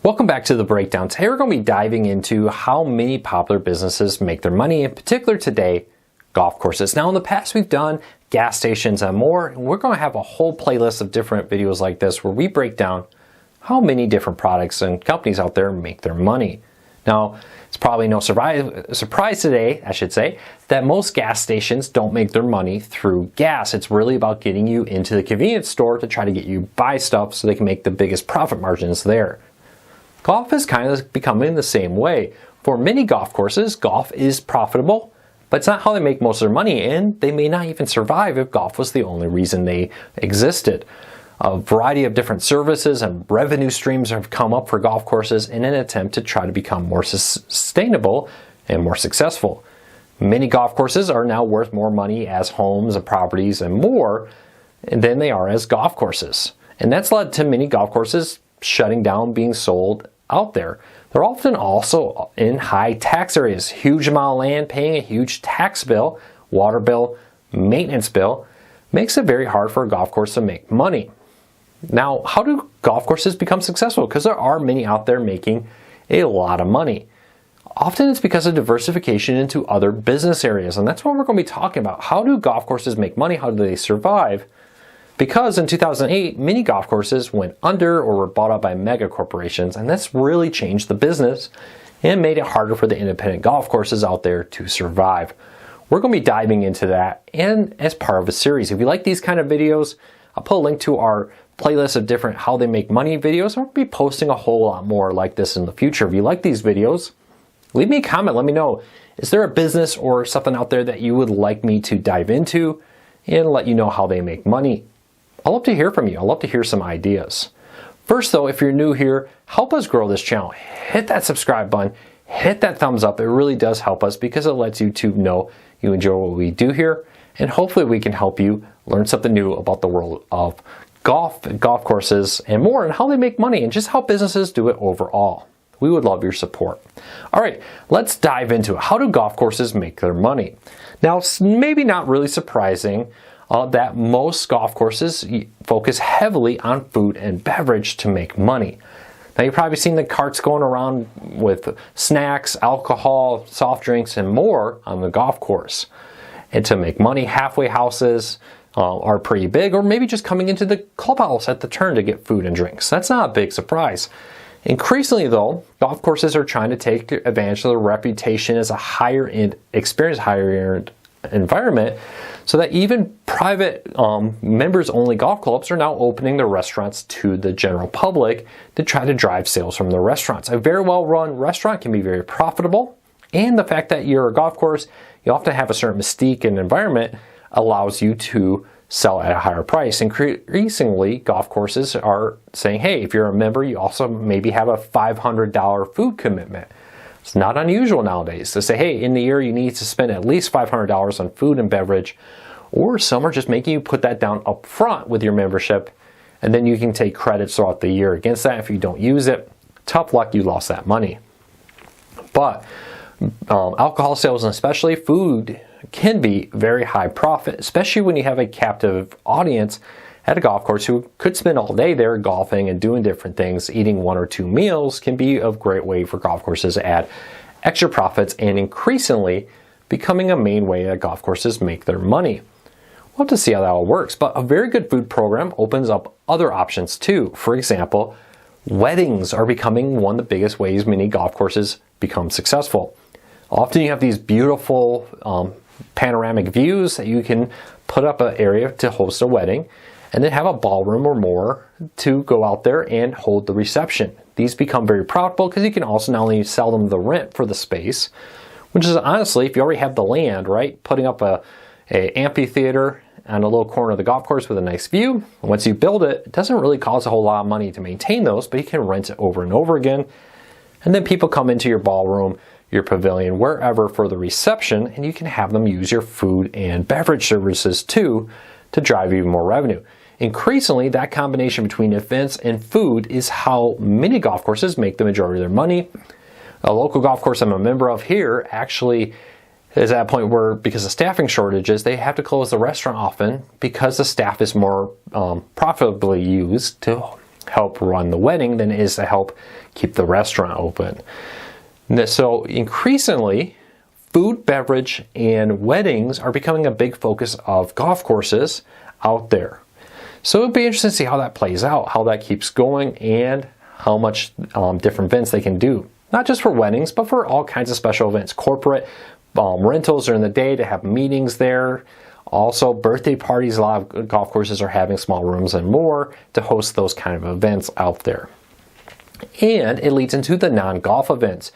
Welcome back to the breakdown. Today we're going to be diving into how many popular businesses make their money, in particular today, golf courses. Now in the past we've done gas stations and more, and we're going to have a whole playlist of different videos like this where we break down how many different products and companies out there make their money. Now, it's probably no surprise today, I should say, that most gas stations don't make their money through gas. It's really about getting you into the convenience store to try to get you buy stuff so they can make the biggest profit margins there. Golf is kind of becoming the same way. For many golf courses, golf is profitable, but it's not how they make most of their money, and they may not even survive if golf was the only reason they existed. A variety of different services and revenue streams have come up for golf courses in an attempt to try to become more sustainable and more successful. Many golf courses are now worth more money as homes and properties and more than they are as golf courses. And that's led to many golf courses shutting down, being sold out there. They're often also in high tax areas, huge amount of land, paying a huge tax bill, water bill, maintenance bill, makes it very hard for a golf course to make money. Now, how do golf courses become successful? Because there are many out there making a lot of money. Often it's because of diversification into other business areas, and that's what we're going to be talking about. How do golf courses make money? How do they survive? Because in 2008, many golf courses went under or were bought up by mega corporations, and that's really changed the business and made it harder for the independent golf courses out there to survive. We're going to be diving into that and as part of a series. If you like these kind of videos, I'll put a link to our playlist of different how they make money videos. I'll be posting a whole lot more like this in the future. If you like these videos, leave me a comment. Let me know, is there a business or something out there that you would like me to dive into and let you know how they make money? I'd love to hear from you. I'd love to hear some ideas. First though, if you're new here, help us grow this channel. Hit that subscribe button, hit that thumbs up. It really does help us because it lets YouTube know you enjoy what we do here, and hopefully we can help you learn something new about the world of golf and golf courses and more, and how they make money and just how businesses do it overall. We would love your support. All right, let's dive into it. How do golf courses make their money? Now, it's maybe not really surprising that most golf courses focus heavily on food and beverage to make money. Now, you've probably seen the carts going around with snacks, alcohol, soft drinks, and more on the golf course. And to make money, halfway houses are pretty big, or maybe just coming into the clubhouse at the turn to get food and drinks. That's not a big surprise. Increasingly though, golf courses are trying to take advantage of their reputation as a higher end experience, higher end environment, so that even private members only golf clubs are now opening their restaurants to the general public to try to drive sales from the restaurants. A very well run restaurant can be very profitable, and the fact that you're a golf course, you often have a certain mystique and environment allows you to sell at a higher price. Increasingly, golf courses are saying, hey, if you're a member, you also maybe have a $500 food commitment. It's not unusual nowadays to say, hey, in the year you need to spend at least $500 on food and beverage, or some are just making you put that down up front with your membership, and then you can take credits throughout the year against that. If you don't use it, tough luck, you lost that money. But alcohol sales, and especially food, can be very high profit, especially when you have a captive audience at a golf course who could spend all day there golfing and doing different things. Eating one or two meals can be a great way for golf courses to add extra profits, and increasingly becoming a main way that golf courses make their money. We'll have to see how that all works, but a very good food program opens up other options too. For example, weddings are becoming one of the biggest ways many golf courses become successful. Often you have these beautiful panoramic views that you can put up an area to host a wedding, and then have a ballroom or more to go out there and hold the reception. These become very profitable because you can also not only sell them the rent for the space, which is honestly, if you already have the land, right, putting up a amphitheater on a little corner of the golf course with a nice view. Once you build it, it doesn't really cost a whole lot of money to maintain those, but you can rent it over and over again. And then people come into your ballroom, your pavilion, wherever for the reception, and you can have them use your food and beverage services too to drive even more revenue. Increasingly, that combination between events and food is how many golf courses make the majority of their money. A local golf course I'm a member of here actually is at a point where, because of staffing shortages, they have to close the restaurant often because the staff is more profitably used to help run the wedding than it is to help keep the restaurant open. So increasingly, food, beverage, and weddings are becoming a big focus of golf courses out there. So it'll be interesting to see how that plays out, how that keeps going, and how much different events they can do. Not just for weddings, but for all kinds of special events. Corporate rentals during the day to have meetings there. Also, birthday parties. A lot of golf courses are having small rooms and more to host those kind of events out there. And it leads into the non-golf events.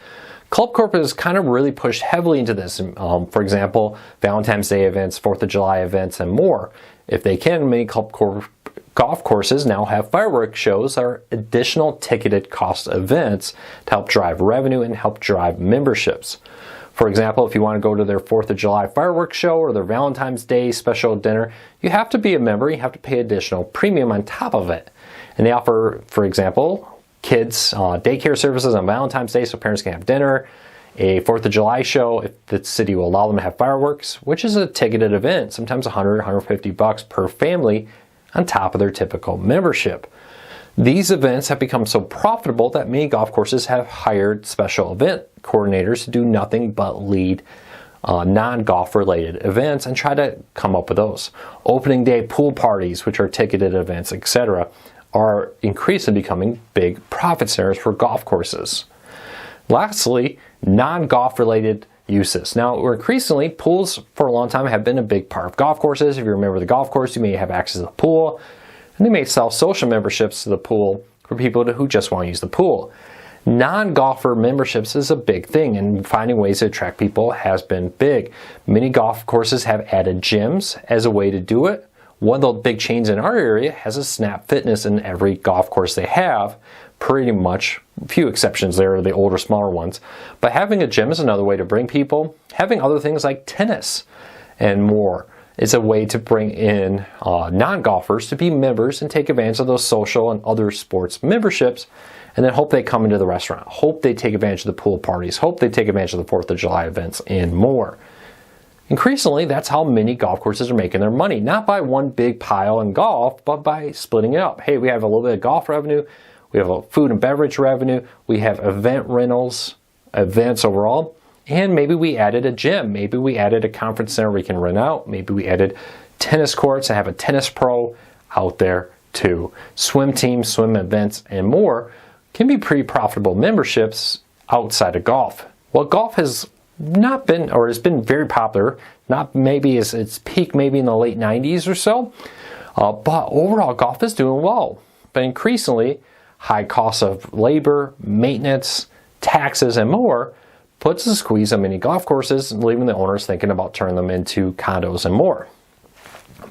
Club Corp has kind of really pushed heavily into this. For example, Valentine's Day events, 4th of July events, and more. If they can, many Club Corp golf courses now have fireworks shows that are additional ticketed cost events to help drive revenue and help drive memberships. For example, if you want to go to their 4th of July fireworks show or their Valentine's Day special dinner, you have to be a member. You have to pay additional premium on top of it. And they offer, for example, kids daycare services on Valentine's Day so parents can have dinner, a 4th of July show if the city will allow them to have fireworks, which is a ticketed event, sometimes $100, $150 per family on top of their typical membership. These events have become so profitable that many golf courses have hired special event coordinators to do nothing but lead non-golf related events and try to come up with those. Opening day pool parties, which are ticketed events, etc., are increasingly becoming big profit centers for golf courses. Lastly, non-golf related uses. Now, increasingly, pools for a long time have been a big part of golf courses. If you remember the golf course, you may have access to the pool, and they may sell social memberships to the pool for people who just want to use the pool. Non-golfer memberships is a big thing, and finding ways to attract people has been big. Many golf courses have added gyms as a way to do it. One of the big chains in our area has a Snap Fitness in every golf course they have, pretty much. A few exceptions there are the older, smaller ones. But having a gym is another way to bring people. Having other things like tennis and more is a way to bring in non-golfers to be members and take advantage of those social and other sports memberships, and then hope they come into the restaurant, hope they take advantage of the pool parties, hope they take advantage of the 4th of July events, and more. Increasingly, that's how many golf courses are making their money, not by one big pile in golf, but by splitting it up. Hey, we have a little bit of golf revenue, we have a food and beverage revenue, we have event rentals, events overall, and maybe we added a gym, maybe we added a conference center we can rent out, maybe we added tennis courts and have a tennis pro out there too. Swim teams, swim events, and more can be pretty profitable memberships outside of golf. Well, golf has not been, or has been very popular, not maybe as its peak maybe in the late 90s or so, but overall golf is doing well. But increasingly, high costs of labor, maintenance, taxes, and more puts a squeeze on many golf courses, leaving the owners thinking about turning them into condos and more.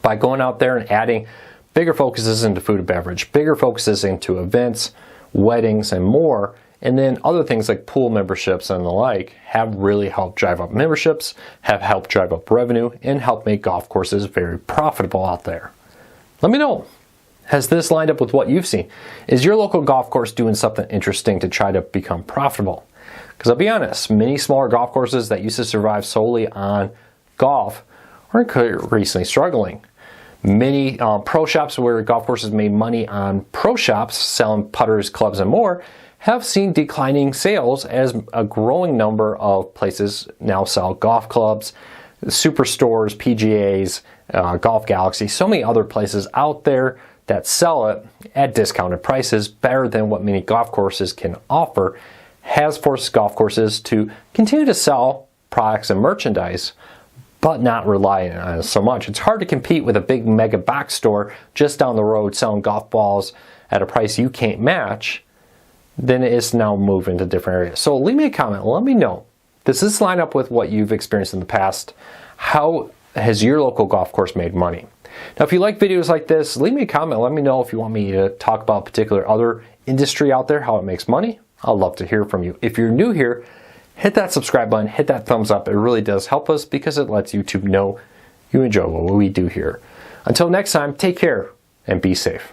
By going out there and adding bigger focuses into food and beverage, bigger focuses into events, weddings, and more, and then other things like pool memberships and the like have really helped drive up memberships, have helped drive up revenue, and help make golf courses very profitable out there. Let me know. Has this lined up with what you've seen? Is your local golf course doing something interesting to try to become profitable? Because I'll be honest, many smaller golf courses that used to survive solely on golf are increasingly struggling. Many pro shops where golf courses made money on pro shops selling putters, clubs, and more have seen declining sales as a growing number of places now sell golf clubs, superstores, PGAs, Golf Galaxy, so many other places out there that sell it at discounted prices better than what many golf courses can offer, has forced golf courses to continue to sell products and merchandise, but not rely on it so much. It's hard to compete with a big mega box store just down the road selling golf balls at a price you can't match. Then it is now move into different areas. So leave me a comment. Let me know. Does this line up with what you've experienced in the past? How has your local golf course made money? Now, if you like videos like this, leave me a comment. Let me know if you want me to talk about a particular other industry out there, how it makes money. I'd love to hear from you. If you're new here, hit that subscribe button, hit that thumbs up. It really does help us because it lets YouTube know you enjoy what we do here. Until next time, take care and be safe.